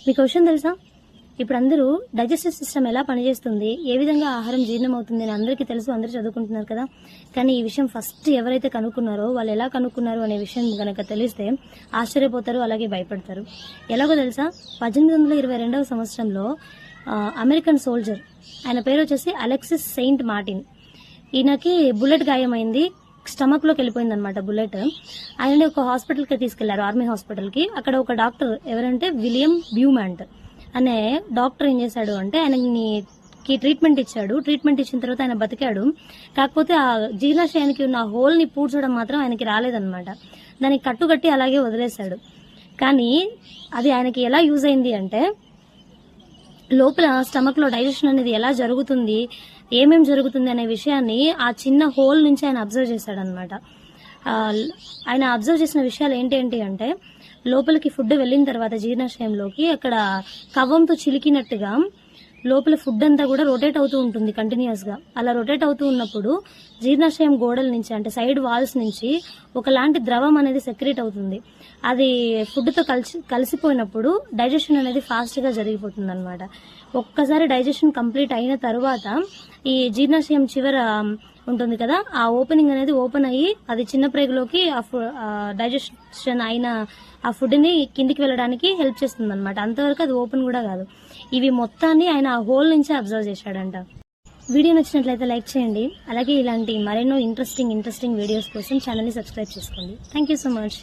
మీకు విషయం తెలుసా, ఇప్పుడు అందరూ డైజెస్టివ్ సిస్టమ్ ఎలా పనిచేస్తుంది, ఏ విధంగా ఆహారం జీర్ణం అవుతుంది అని అందరికీ తెలుసు, అందరూ చదువుకుంటున్నారు కదా. కానీ ఈ విషయం ఫస్ట్ ఎవరైతే కనుక్కున్నారో వాళ్ళు ఎలా కనుక్కున్నారు అనే విషయం కనుక తెలిస్తే ఆశ్చర్యపోతారు, అలాగే భయపడతారు. ఎలాగో తెలుసా, 1822వ సంవత్సరంలో అమెరికన్ సోల్జర్, ఆయన పేరు వచ్చేసి అలెక్సిస్ సెయింట్ మార్టిన్. ఈయనకి బుల్లెట్ గాయమైంది, స్టమక్లోకి వెళ్ళిపోయింది అనమాట బుల్లెట్. ఆయనని ఒక హాస్పిటల్కి తీసుకెళ్లారు, ఆర్మీ హాస్పిటల్కి. అక్కడ ఒక డాక్టర్, ఎవరంటే విలియం బ్యూమాంట్ అనే డాక్టర్ ఏం చేశాడు అంటే ఆయనకి ట్రీట్మెంట్ ఇచ్చాడు. ట్రీట్మెంట్ ఇచ్చిన తర్వాత ఆయన బతికాడు. కాకపోతే ఆ జీర్ణాశయానికి ఉన్న హోల్ ని పూడ్చడం మాత్రం ఆయనకి రాలేదన్నమాట. దానికి కట్టుకట్టి అలాగే వదిలేశాడు. కానీ అది ఆయనకి ఎలా యూజ్ అయింది అంటే, లోపల స్టమక్ లో డైజెషన్ అనేది ఎలా జరుగుతుంది, ఏమేం జరుగుతుంది అనే విషయాన్ని ఆ చిన్న హోల్ నుంచి ఆయన అబ్జర్వ్ చేశాడనమాట. ఆయన అబ్జర్వ్ చేసిన విషయాలు ఏంటి అంటే, లోపలికి ఫుడ్ వెళ్ళిన తర్వాత జీర్ణాశయంలోకి అక్కడ కవ్వంతో చిలికినట్టుగా లోపల ఫుడ్ అంతా కూడా రొటేట్ అవుతూ ఉంటుంది కంటిన్యూస్ గా. అలా రొటేట్ అవుతూ ఉన్నప్పుడు జీర్ణాశయం గోడల నుంచి, అంటే సైడ్ వాల్స్ నుంచి ఒకలాంటి ద్రవం అనేది సెక్రేట్ అవుతుంది. అది ఫుడ్ తో కలిసిపోయినప్పుడు డైజెషన్ అనేది ఫాస్ట్ గా జరిగిపోతుంది అనమాట. ఒక్కసారి డైజెషన్ కంప్లీట్ అయిన తర్వాత ఈ జీర్ణాశయం చివర ఉంటుంది కదా, ఆ ఓపెనింగ్ అనేది ఓపెన్ అయ్యి అది చిన్న ప్రేగులోకి డైజెషన్ అయిన ఆ ఫుడ్ ని కిందికి వెళ్ళడానికి హెల్ప్ చేస్తుంది అనమాట. అంతవరకు అది ఓపెన్ కూడా కాదు. ఇవి మొత్తాన్ని ఆయన ఆ హోల్ నుంచి అబ్జర్వ్ చేశాడంట. వీడియో నచ్చినట్లయితే లైక్ చేయండి. అలాగే ఇలాంటి మరెన్నో ఇంట్రెస్టింగ్ వీడియోస్ కోసం ఛానల్ ని సబ్స్క్రైబ్ చేసుకోండి. Thank you so much.